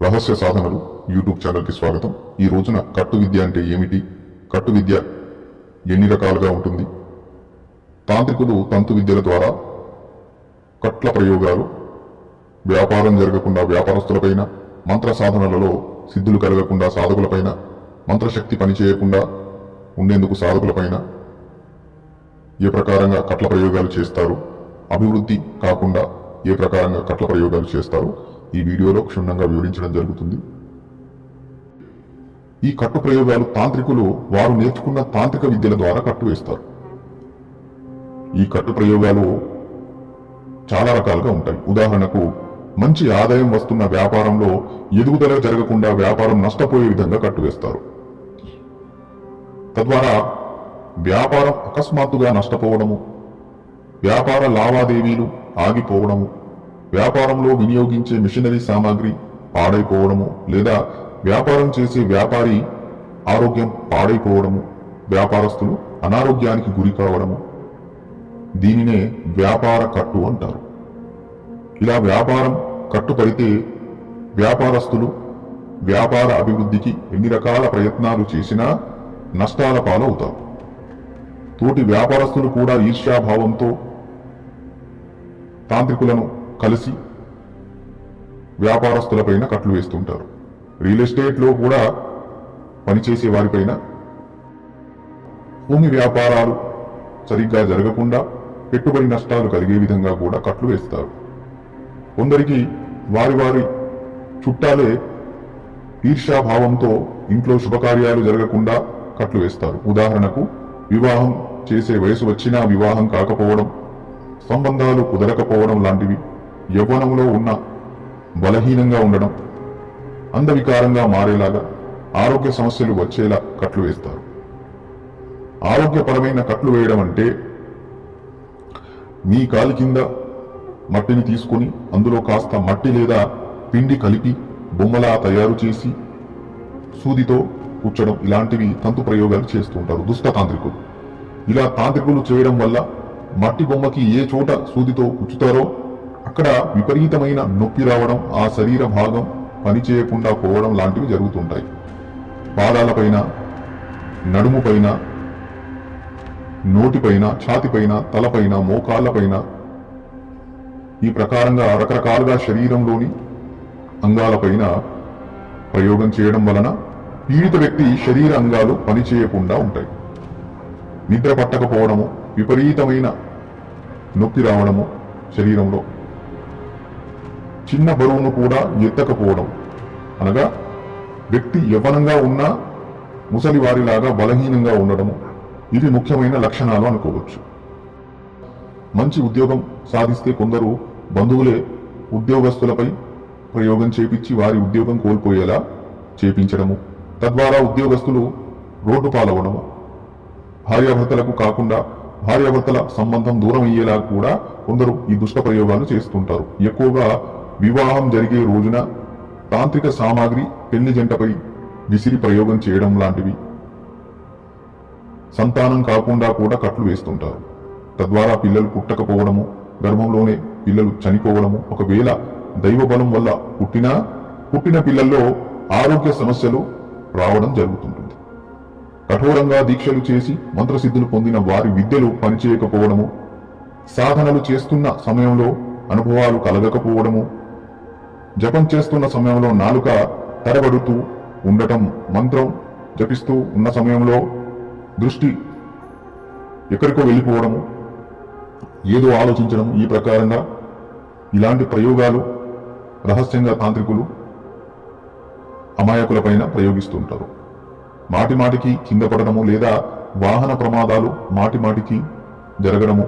రహస్య సాధనలు యూట్యూబ్ ఛానల్కి స్వాగతం. ఈ రోజున కట్టు విద్య అంటే ఏమిటి, కట్టు విద్య ఎన్ని రకాలుగా ఉంటుంది, తాంత్రికులు తంతు విద్యల ద్వారా కట్ల ప్రయోగాలు, వ్యాపారం జరగకుండా వ్యాపారస్తులపైన, మంత్ర సాధనలలో సిద్ధులు కలగకుండా సాధకులపైన, మంత్రశక్తి పనిచేయకుండా ఉండేందుకు సాధకులపైన ఏ ప్రకారంగా కట్ల ప్రయోగాలు చేస్తారు, అభివృద్ధి కాకుండా ఏ ప్రకారంగా కట్ల ప్రయోగాలు చేస్తారు ఈ వీడియోలో క్షుణ్ణంగా వివరించడం జరుగుతుంది. ఈ కట్టు ప్రయోగాలు తాంత్రికులు వారు నేర్చుకున్న తాంత్రిక విద్యల ద్వారా కట్టు వేస్తారు. ఈ కట్టు ప్రయోగాలు చాలా రకాలుగా ఉంటాయి. ఉదాహరణకు, మంచి ఆదాయం వస్తున్న వ్యాపారంలో ఎదుగుదల జరగకుండా వ్యాపారం నష్టపోయే విధంగా కట్టు వేస్తారు. తద్వారా వ్యాపారం అకస్మాత్తుగా నష్టపోవడము, వ్యాపార లావాదేవీలు ఆగిపోవడము, వ్యాపారంలో వినియోగించే మిషనరీ సామాగ్రి పాడైపోవడము, లేదా వ్యాపారం చేసే వ్యాపారి ఆరోగ్యం పాడైపోవడము, వ్యాపారస్తులు అనారోగ్యానికి గురి కావడము, దీనినే వ్యాపార కట్టు అంటారు. ఇలా వ్యాపారం కట్టుపడితే వ్యాపారస్తులు వ్యాపార అభివృద్ధికి ఎన్ని రకాల ప్రయత్నాలు చేసినా నష్టాల పాలవుతారు. తోటి వ్యాపారస్తులు కూడా ఈర్ష్యాభావంతో తాంత్రికులను కలిసి వ్యాపారస్తులపైన కట్లు వేస్తుంటారు. రియల్ ఎస్టేట్లో కూడా పనిచేసే వారిపైన భూమి వ్యాపారాలు సరిగ్గా జరగకుండా పెట్టుబడి నష్టాలు కలిగే విధంగా కూడా కట్లు వేస్తారు. కొందరికి వారి వారి చుట్టాలే ఈర్ష్యాభావంతో ఇంట్లో శుభకార్యాలు జరగకుండా కట్లు వేస్తారు. ఉదాహరణకు, వివాహం చేసే వయసు వచ్చినా వివాహం కాకపోవడం, సంబంధాలు కుదరకపోవడం లాంటివి, యవ్వనంలో ఉన్న బలహీనంగా ఉండడం, అందవికారంగా మారేలాగా, ఆరోగ్య సమస్యలు వచ్చేలా కట్లు వేస్తారు. ఆరోగ్యపరమైన కట్లు వేయడం అంటే, మీ కాలి కింద మట్టిని తీసుకుని అందులో కాస్త మట్టి లేదా పిండి కలిపి బొమ్మలా తయారు చేసి సూదితో కూర్చడం, ఇలాంటివి తంతు ప్రయోగాలు చేస్తూ ఉంటారు దుష్ట తాంత్రికులు. ఇలా తాంత్రికులు చేయడం వల్ల మట్టి బొమ్మకి ఏ చోట సూదితో కూర్చుతారో అక్కడ విపరీతమైన నొప్పి రావడం, ఆ శరీర భాగం పనిచేయకుండా పోవడం లాంటివి జరుగుతుంటాయి. పాదాలపైన, నడుముపైన, నోటిపైన, ఛాతిపైన, తలపైన, మోకాళ్లపైన, ఈ ప్రకారంగా రకరకాలుగా శరీరంలోని అంగాలపైన ప్రయోగం చేయడం వలన పీడిత వ్యక్తి శరీర అంగాలు పనిచేయకుండా ఉంటాయి. నిద్ర పట్టకపోవడము, విపరీతమైన నొప్పి రావడము, శరీరంలో చిన్న బరువును కూడా ఎత్తకపోవడం, అనగా వ్యక్తి యవ్వనంగా ఉన్న ముసలివారిలాగా బలహీనంగా ఉండడము, ఇవి ముఖ్యమైన లక్షణాలు అనుకోవచ్చు. మంచి ఉద్యోగం సాధిస్తే కొందరు బంధువులే ఉద్యోగస్తులపై ప్రయోగం చేపించి వారి ఉద్యోగం కోల్పోయేలా చేపించడము, తద్వారా ఉద్యోగస్తులు రోడ్డు పాలవడము, భార్యాభర్తలకు కాకుండా భార్యాభర్తల సంబంధం దూరం అయ్యేలా కూడా కొందరు ఈ దుష్ట ప్రయోగాలు చేస్తుంటారు. ఎక్కువగా వివాహం జరిగే రోజున తాంత్రిక సామాగ్రి పెళ్లి జంటపై విసిరి ప్రయోగం చేయడం లాంటివి, సంతానం కాకుండా కూడా కట్లు వేస్తుంటారు. తద్వారా పిల్లలు పుట్టకపోవడము, గర్భంలోనే పిల్లలు చనిపోవడము, ఒకవేళ దైవ బలం వల్ల పుట్టిన పిల్లల్లో ఆరోగ్య సమస్యలు రావడం జరుగుతుంటుంది. కఠోరంగా దీక్షలు చేసి మంత్రసిద్ధులు పొందిన వారి విద్యలు పనిచేయకపోవడము, సాధనలు చేస్తున్న సమయంలో అనుభవాలు కలగకపోవడము, జపం చేస్తున్న సమయంలో నాలుక తడబడుతూ ఉండటం, మంత్రం జపిస్తూ ఉన్న సమయంలో దృష్టి ఎక్కడికో వెళ్ళిపోవడము, ఏదో ఆలోచించడం, ఈ ప్రకారంగా ఇలాంటి ప్రయోగాలు రహస్యంగా తాంత్రికులు అమాయకులపైన ప్రయోగిస్తుంటారు. మాటిమాటికి కింద పడడము, లేదా వాహన ప్రమాదాలు మాటిమాటికి జరగడము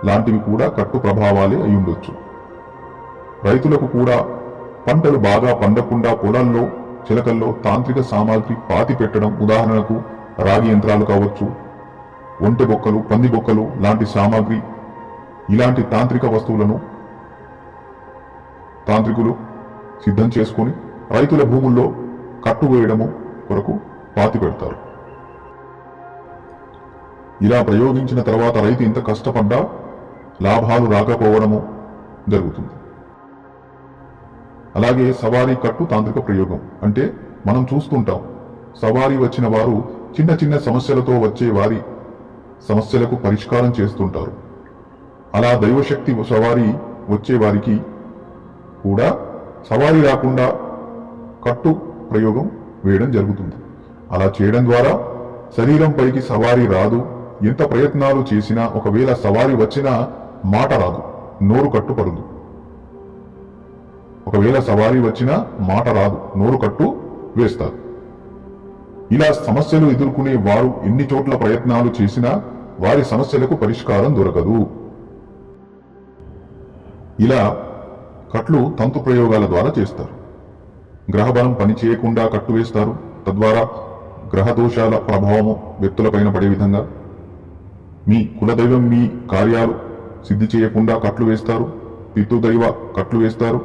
లాంటివి కూడా కట్టు ప్రభావాలే అయి ఉండొచ్చు. రైతులకు కూడా పంటలు బాగా పండకుండా పొలాల్లో, చిలకల్లో తాంత్రిక సామాగ్రి పాతి పెట్టడం, ఉదాహరణకు రాగి యంత్రాలు కావచ్చు, ఒంటె బొక్కలు, పంది బొక్కలు లాంటి సామాగ్రి, ఇలాంటి తాంత్రిక వస్తువులను తాంత్రికులు సిద్ధం చేసుకుని రైతుల భూముల్లో కట్టు వేయడము కొరకు పాతి పెడతారు. ఇలా ప్రయోగించిన తర్వాత రైతు ఇంత కష్టపడ్డా లాభాలు రాకపోవడము జరుగుతుంది. అలాగే సవారీ కట్టు తాంత్రిక ప్రయోగం అంటే మనం చూస్తుంటాం, సవారీ వచ్చిన వారు చిన్న చిన్న సమస్యలతో వచ్చే వారి సమస్యలకు పరిష్కారం చేస్తుంటారు. అలా దైవశక్తి సవారీ వచ్చే వారికి కూడా సవారీ రాకుండా కట్టు ప్రయోగం వేయడం జరుగుతుంది. అలా చేయడం ద్వారా శరీరం పైకి సవారీ రాదు. ఎంత ప్రయత్నాలు చేసినా ఒకవేళ సవారీ వచ్చినా మాట రాదు, నోరు కట్టుపడదు. ఒకవేళ సవారీ వచ్చినా మాట రాదు, నోరు కట్టు వేస్తారు. ఇలా సమస్యలు ఎదుర్కొనే వారు ఎన్ని చోట్ల ప్రయత్నాలు చేసినా వారి సమస్యలకు పరిష్కారం దొరకదు. ఇలా కట్లు తంతు ప్రయోగాల ద్వారా చేస్తారు. గ్రహబలం పని చేయకుండా కట్టు వేస్తారు. తద్వారా గ్రహ దోషాల ప్రభావము వ్యక్తులపైన పడే విధంగా మీ కులదైవం మీ కార్యాలు సిద్ధి చేయకుండా కట్లు వేస్తారు. పితృదైవ కట్లు వేస్తారు.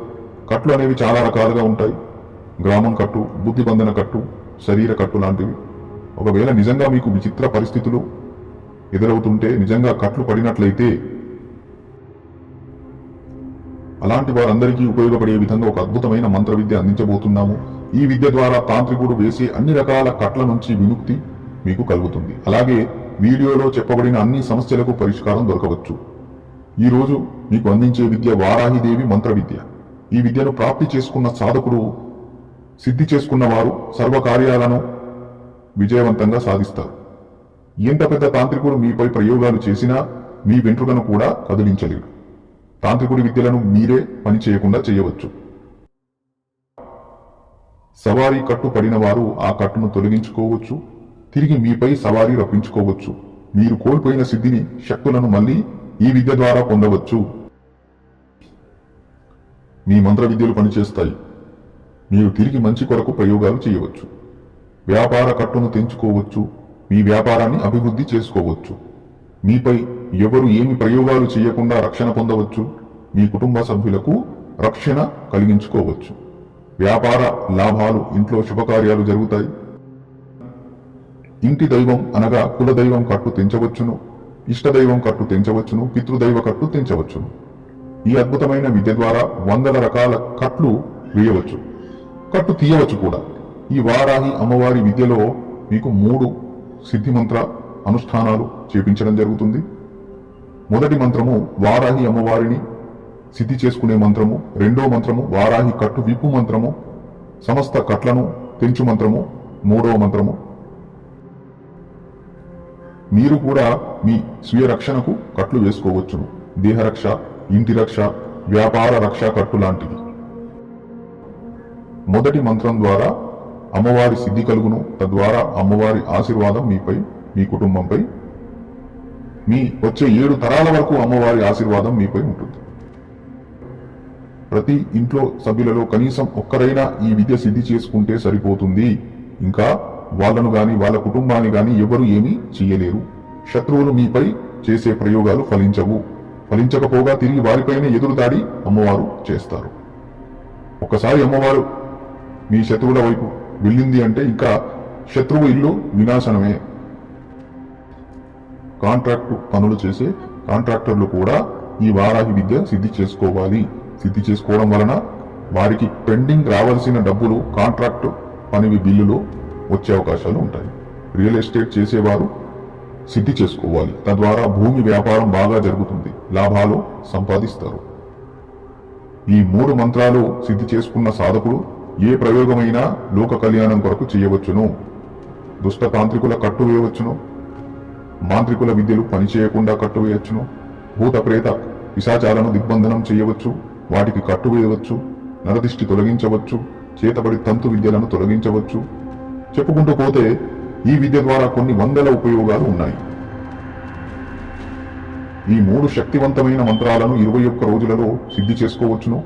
కట్లు అనేవి చాలా రకాలుగా ఉంటాయి. గ్రామం కట్టు, బుద్ధి బంధన కట్టు, శరీర కట్టు లాంటివి. ఒకవేళ నిజంగా మీకు విచిత్ర పరిస్థితులు ఎదురవుతుంటే, నిజంగా కట్లు పడినట్లయితే అలాంటి వారందరికీ ఉపయోగపడే విధంగా ఒక అద్భుతమైన మంత్ర విద్య అందించబోతున్నాము. ఈ విద్య ద్వారా తాంత్రికుడు వేసే అన్ని రకాల కట్ల నుంచి విముక్తి మీకు కలుగుతుంది. అలాగే వీడియోలో చెప్పబడిన అన్ని సమస్యలకు పరిష్కారం దొరకవచ్చు. ఈ రోజు మీకు అందించే విద్య వారాహిదేవి మంత్ర విద్య. ఈ విద్యను ప్రాప్తి చేసుకున్న సాధకుడు, సిద్ధి చేసుకున్న వారు సర్వకార్యాలను విజయవంతంగా సాధిస్తారు. ఎంత పెద్ద తాంత్రికుడు మీపై ప్రయోగాలు చేసినా మీ వెంట్రుకను కూడా కదిలించలేడు. తాంత్రికుడి విద్యలను మీరే పని చేయకుండా చేయవచ్చు. సవారీ కట్టు పడిన వారు ఆ కట్టును తొలగించుకోవచ్చు. తిరిగి మీపై సవారీ రప్పించుకోవచ్చు. మీరు కోల్పోయిన సిద్ధిని, శక్తులను మళ్ళీ ఈ విద్య ద్వారా పొందవచ్చు. మీ మంత్ర విద్యలు పనిచేస్తాయి. మీరు తిరిగి మంచి కొరకు ప్రయోగాలు చేయవచ్చు. వ్యాపార కట్టును తెంచుకోవచ్చు. మీ వ్యాపారాన్ని అభివృద్ధి చేసుకోవచ్చు. మీపై ఎవరు ఏమి ప్రయోగాలు చేయకుండా రక్షణ పొందవచ్చు. మీ కుటుంబ సభ్యులకు రక్షణ కలిగించుకోవచ్చు. వ్యాపార లాభాలు, ఇంట్లో శుభకార్యాలు జరుగుతాయి. ఇంటి దైవం అనగా కులదైవం కట్టు తెంచవచ్చును. ఇష్టదైవం కట్టు తెంచవచ్చును. పితృదైవ కట్టు తెంచవచ్చును. ఈ అద్భుతమైన విద్య ద్వారా వందల రకాల కట్లు వేయవచ్చు, కట్టు తీయవచ్చు కూడా. ఈ వారాహి అమ్మవారి విద్యలో మీకు 3 సిద్ధి మంత్ర అనుష్ఠానాలు చేపించడం జరుగుతుంది. మొదటి మంత్రము వారాహి అమ్మవారిని సిద్ధి చేసుకునే మంత్రము. రెండో మంత్రము వారాహి కట్టు విప్పు మంత్రము. సమస్త కట్లను తెంచు మంత్రము. 3వ మంత్రము. మీరు కూడా మీ స్వీయ రక్షణకు కట్లు వేసుకోవచ్చును. దేహరక్ష, ఇంటి రక్ష, వ్యాపార రక్ష కట్టు లాంటివి. మొదటి మంత్రం ద్వారా అమ్మవారి సిద్ధి కలుగును. తద్వారా అమ్మవారి ఆశీర్వాదం మీపై, మీ కుటుంబంపై, మీ వచ్చే 7 తరాల వరకు అమ్మవారి ఆశీర్వాదం మీపై ఉంటుంది. ప్రతి ఇంట్లో సభ్యులలో కనీసం ఒక్కరైనా ఈ విద్య సిద్ధి చేసుకుంటే సరిపోతుంది. ఇంకా వాళ్ళను గాని, వాళ్ళ కుటుంబాన్ని గాని ఎవరు ఏమీ చేయలేరు. శత్రువులు మీపై చేసే ప్రయోగాలు ఫలించవు. ఫలించకపోగా తిరిగి వారిపైనే ఎదురుదాడి అమ్మవారు చేస్తారు. ఒక్కసారి అమ్మవారు మీ శత్రువుల వైపు వెళ్ళింది అంటే ఇంకా శత్రువు ఇల్లు వినాశనమే. కాంట్రాక్టు పనులు చేసే కాంట్రాక్టర్లు కూడా ఈ వారాహి విద్య సిద్ధి చేసుకోవాలి. సిద్ధి చేసుకోవడం వలన వారికి పెండింగ్ రావాల్సిన డబ్బులు, కాంట్రాక్టు పనివి బిల్లులు వచ్చే అవకాశాలు ఉంటాయి. రియల్ ఎస్టేట్ చేసేవారు సిద్ధి చేసుకోవాలి. తద్వారా భూమి వ్యాపారం బాగా జరుగుతుంది, లాభాలు సంపాదిస్తారు. ఈ 3 మంత్రాలు సిద్ధి చేసుకున్న సాధకుడు ఏ ప్రయోగమైనా లోక కళ్యాణం కొరకు చేయవచ్చును. దుష్ట తాంత్రికుల కట్టు వేయవచ్చును. మాంత్రికుల విద్యలు పనిచేయకుండా కట్టు వేయవచ్చును. భూత ప్రేత పిశాచాలను దిగ్బంధనం చేయవచ్చు. వాటికి కట్టు వేయవచ్చు. నరదిష్టి తొలగించవచ్చు. చేతబడి తంతు విద్యలను తొలగించవచ్చు. చెప్పుకుంటూ పోతే ఈ విద్య ద్వారా కొన్ని వందల ఉపయోగాలు ఉన్నాయి. ఈ 3 శక్తివంతమైన మంత్రాలను 21 రోజులలో సిద్ధి చేసుకోవచ్చును.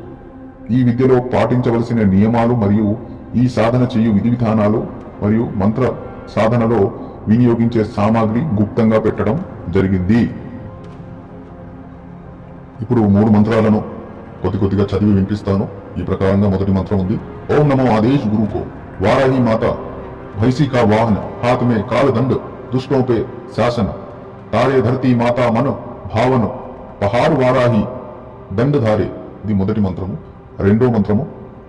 ఈ విద్యలో పాటించవలసిన నియమాలు మరియు ఈ సాధన చేయు విధి విధానాలు మరియు మంత్ర సాధనలో వినియోగించే సామాగ్రి గుప్తంగా పెట్టడం జరిగింది. ఇప్పుడు 3 మంత్రాలను కొద్దిగా చదివి వినిపిస్తాను. ఈ ప్రకారంగా మొదటి మంత్రం ఉంది. ఓం నమో ఆదేశ్ గురుకో वाराही माता भैंसी का वाहन हाथ में काल दंड दुष्टों पे शासन तारे धरती माता मन भावन पहाड़ वाराही దండధారే. ఇది మొదటి మంత్రము. రెండో మంత్రము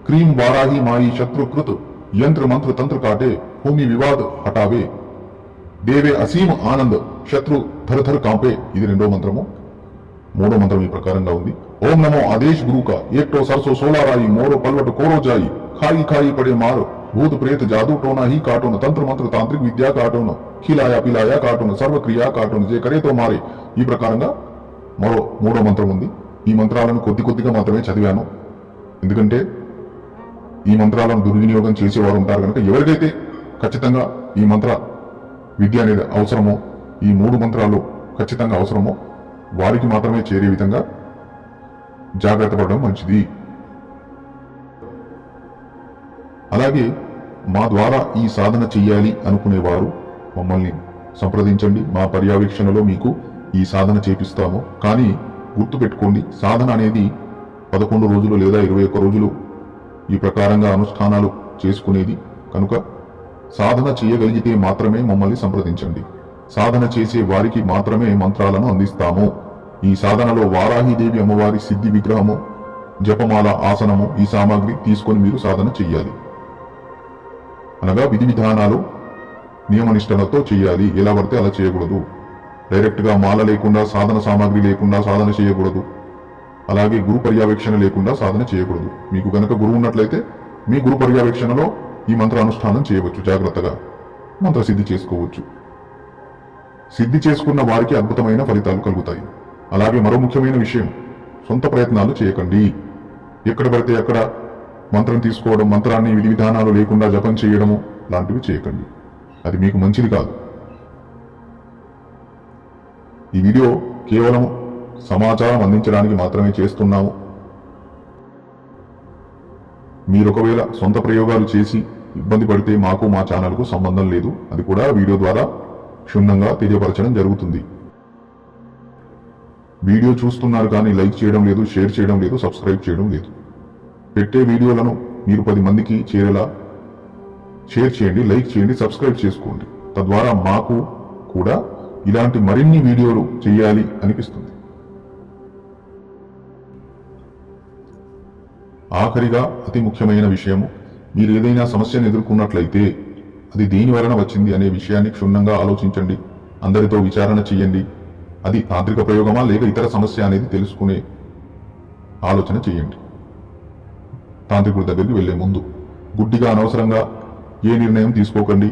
क्रीम वाराही माई शत्रुकृत यंत्र मंत्र तंत्र काटे भूमि विवाद हटावे देवे असीम आनंद శత్రు ధర ధర కాంపే. ఇది రెండో మంత్రము. మూడో మంత్రం ఈ ప్రకారంగా ఉంది. ఓం నమో ఆదేశ్ గురు కా ఏక్టో సరసో సోలారాయి మోరో పల్వట కోరో జాయి खाई खाई पड़े मारो भूत प्रेत जादू टोना ही काटोन तंत्र मंत्र तांत्रिक विद्या काटोन खिलाया पिलाया काटोन सर्वक्रिया काटोन जे करे तो मारे. ఈ ప్రకారంగా మూడో మంత్రం ఉంది. ఈ మంత్రాలను కొద్దిగా మాత్రమే చదివాను, ఎందుకంటే ఈ మంత్రాలను దుర్వినియోగం చేసేవారు ఉంటారు కనుక ఎవరికైతే ఖచ్చితంగా ఈ మంత్ర విద్య అనేది అవసరమో, ఈ 3 మంత్రాలు ఖచ్చితంగా అవసరమో వారికి మాత్రమే చేరే విధంగా జాగ్రత్త పడడం మంచిది. అలాగే మా ద్వారా ఈ సాధన చెయ్యాలి అనుకునేవారు మమ్మల్ని సంప్రదించండి. మా పర్యవేక్షణలో మీకు ఈ సాధన చేపిస్తాము. కానీ గుర్తుపెట్టుకోండి, సాధన అనేది 11 రోజులు లేదా 21 రోజులు ఈ ప్రకారంగా అనుష్ఠానాలు చేసుకునేది కనుక సాధన చేయగలిగితే మాత్రమే మమ్మల్ని సంప్రదించండి. సాధన చేసే వారికి మాత్రమే మంత్రాలను అందిస్తాము. ఈ సాధనలో వారాహిదేవి అమ్మవారి సిద్ధి విగ్రహము, జపమాల, ఆసనము, ఈ సామాగ్రి తీసుకొని మీరు సాధన చెయ్యాలి. అనగా విధి విధానాలు నియమనిష్టలతో చేయాలి. ఎలా పడితే అలా చేయకూడదు. డైరెక్ట్ గా మాల లేకుండా, సాధన సామాగ్రి లేకుండా సాధన చేయకూడదు. అలాగే గురు పర్యవేక్షణ లేకుండా సాధన చేయకూడదు. మీకు గనక గురువు ఉన్నట్లయితే మీ గురు పర్యవేక్షణలో ఈ మంత్ర అనుష్ఠానం చేయవచ్చు. జాగ్రత్తగా మంత్ర సిద్ధి చేసుకోవచ్చు. సిద్ధి చేసుకున్న వారికి అద్భుతమైన ఫలితాలు కలుగుతాయి. అలాగే మరో ముఖ్యమైన విషయం, సొంత ప్రయత్నాలు చేయకండి. ఎక్కడ పడితే అక్కడ మంత్రం తీసుకోవడం, మంత్రాన్ని విధి విధానాలు లేకుండా జపం చేయడము లాంటివి చేయకండి. అది మీకు మంచిది కాదు. ఈ వీడియో కేవలం సమాచారం అందించడానికి మాత్రమే చేస్తున్నాము. మీరు ఒకవేళ సొంత ప్రయోగాలు చేసి ఇబ్బంది పడితే మాకు, మా ఛానల్కు సంబంధం లేదు. అది కూడా వీడియో ద్వారా క్షుణ్ణంగా తెలియపరచడం జరుగుతుంది. వీడియో చూస్తున్నారు కానీ లైక్ చేయడం లేదు, షేర్ చేయడం లేదు, సబ్స్క్రైబ్ చేయడం లేదు. పెట్టే వీడియోలను మీరు 10 మందికి చేరేలా షేర్ చేయండి, లైక్ చేయండి, సబ్స్క్రైబ్ చేసుకోండి. తద్వారా మాకు కూడా ఇలాంటి మరిన్ని వీడియోలు చేయాలి అనిపిస్తుంది. ఆఖరిగా అతి ముఖ్యమైన విషయము, మీరు ఏదైనా సమస్యను ఎదుర్కొన్నట్లయితే అది దేని వలన వచ్చింది అనే విషయాన్ని క్షుణ్ణంగా ఆలోచించండి. అందరితో విచారణ చేయండి. అది తాంత్రిక ప్రయోగమా లేక ఇతర సమస్య అనేది తెలుసుకునే ఆలోచన చేయండి. తాంత్రికుడి దగ్గరికి వెళ్లే ముందు గుడ్డిగా అనవసరంగా ఏ నిర్ణయం తీసుకోకండి.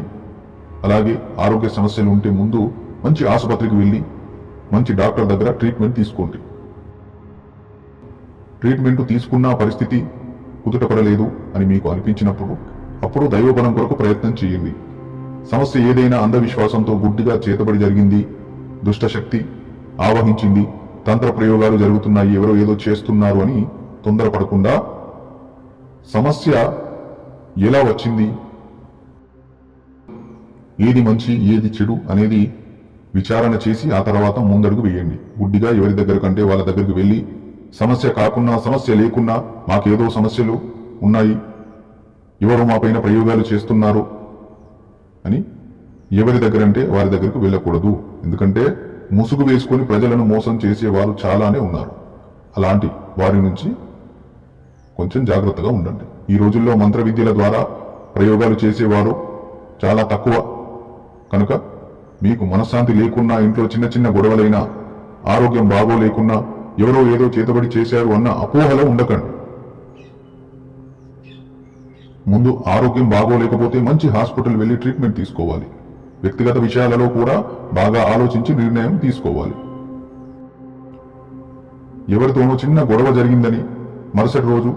అలాగే ఆరోగ్య సమస్యలు ఉంటే ముందు మంచి ఆసుపత్రికి వెళ్ళి మంచి డాక్టర్ దగ్గర ట్రీట్మెంట్ తీసుకోండి. ట్రీట్మెంట్ తీసుకున్న పరిస్థితి కుదుటపడలేదు అని మీకు అనిపించినప్పుడు అప్పుడు దైవబలం కొరకు ప్రయత్నం చేయండి. సమస్య ఏదైనా అంధవిశ్వాసంతో గుడ్డిగా చేతబడి జరిగింది, దుష్టశక్తి ఆవహించింది, తంత్ర ప్రయోగాలు జరుగుతున్నాయి, ఎవరో ఏదో చేస్తున్నారు అని తొందరపడకుండా సమస్య ఎలా వచ్చింది, ఏది మంచి ఏది చెడు అనేది విచారణ చేసి ఆ తర్వాత ముందడుగు వేయండి. గుడ్డిగా ఎవరి దగ్గర కంటే వాళ్ళ దగ్గరికి వెళ్ళి సమస్య కాకున్నా, సమస్య లేకున్నా మాకేదో సమస్యలు ఉన్నాయి, ఎవరు మా పైన ప్రయోగాలు చేస్తున్నారు అని ఎవరి దగ్గరంటే వారి దగ్గరకు వెళ్ళకూడదు. ఎందుకంటే ముసుగు వేసుకొని ప్రజలను మోసం చేసేవారు చాలానే ఉన్నారు. అలాంటి వారి నుంచి కొంచెం జాగ్రత్తగా ఉండండి. ఈ రోజుల్లో మంత్ర విద్యల ద్వారా ప్రయోగాలు చేసేవారు చాలా తక్కువ కనుక మీకు మనశ్శాంతి లేకున్నా, ఇంట్లో చిన్న చిన్న గొడవలైనా, ఆరోగ్యం బాగోలేకున్నా, ఎవరో ఏదో చేతబడి చేశారు అన్న అపోహలో ఉండకండి. ముందు ఆరోగ్యం బాగోలేకపోతే మంచి హాస్పిటల్ వెళ్ళి ట్రీట్మెంట్ తీసుకోవాలి. వ్యక్తిగత విషయాలలో కూడా బాగా ఆలోచించి నిర్ణయం తీసుకోవాలి. ఎవరితోనో చిన్న గొడవ జరిగిందని మరుసటి రోజు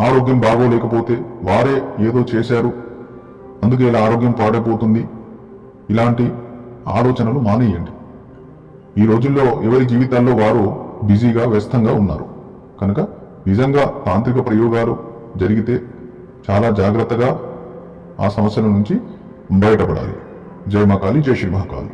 ఆరోగ్యం బాగోలేకపోతే వారే ఏదో చేశారు అందుకే ఇలా ఆరోగ్యం పాడైపోతుంది, ఇలాంటి ఆలోచనలు మానేయండి. ఈ రోజుల్లో ఎవరి జీవితాల్లో వారు బిజీగా, వ్యస్తంగా ఉన్నారు కనుక నిజంగా తాంత్రిక ప్రయోగాలు జరిగితే చాలా జాగ్రత్తగా ఆ సమస్యల నుంచి బయటపడాలి. జై మహాకాళి, జై శ్రీ మహాకాళి.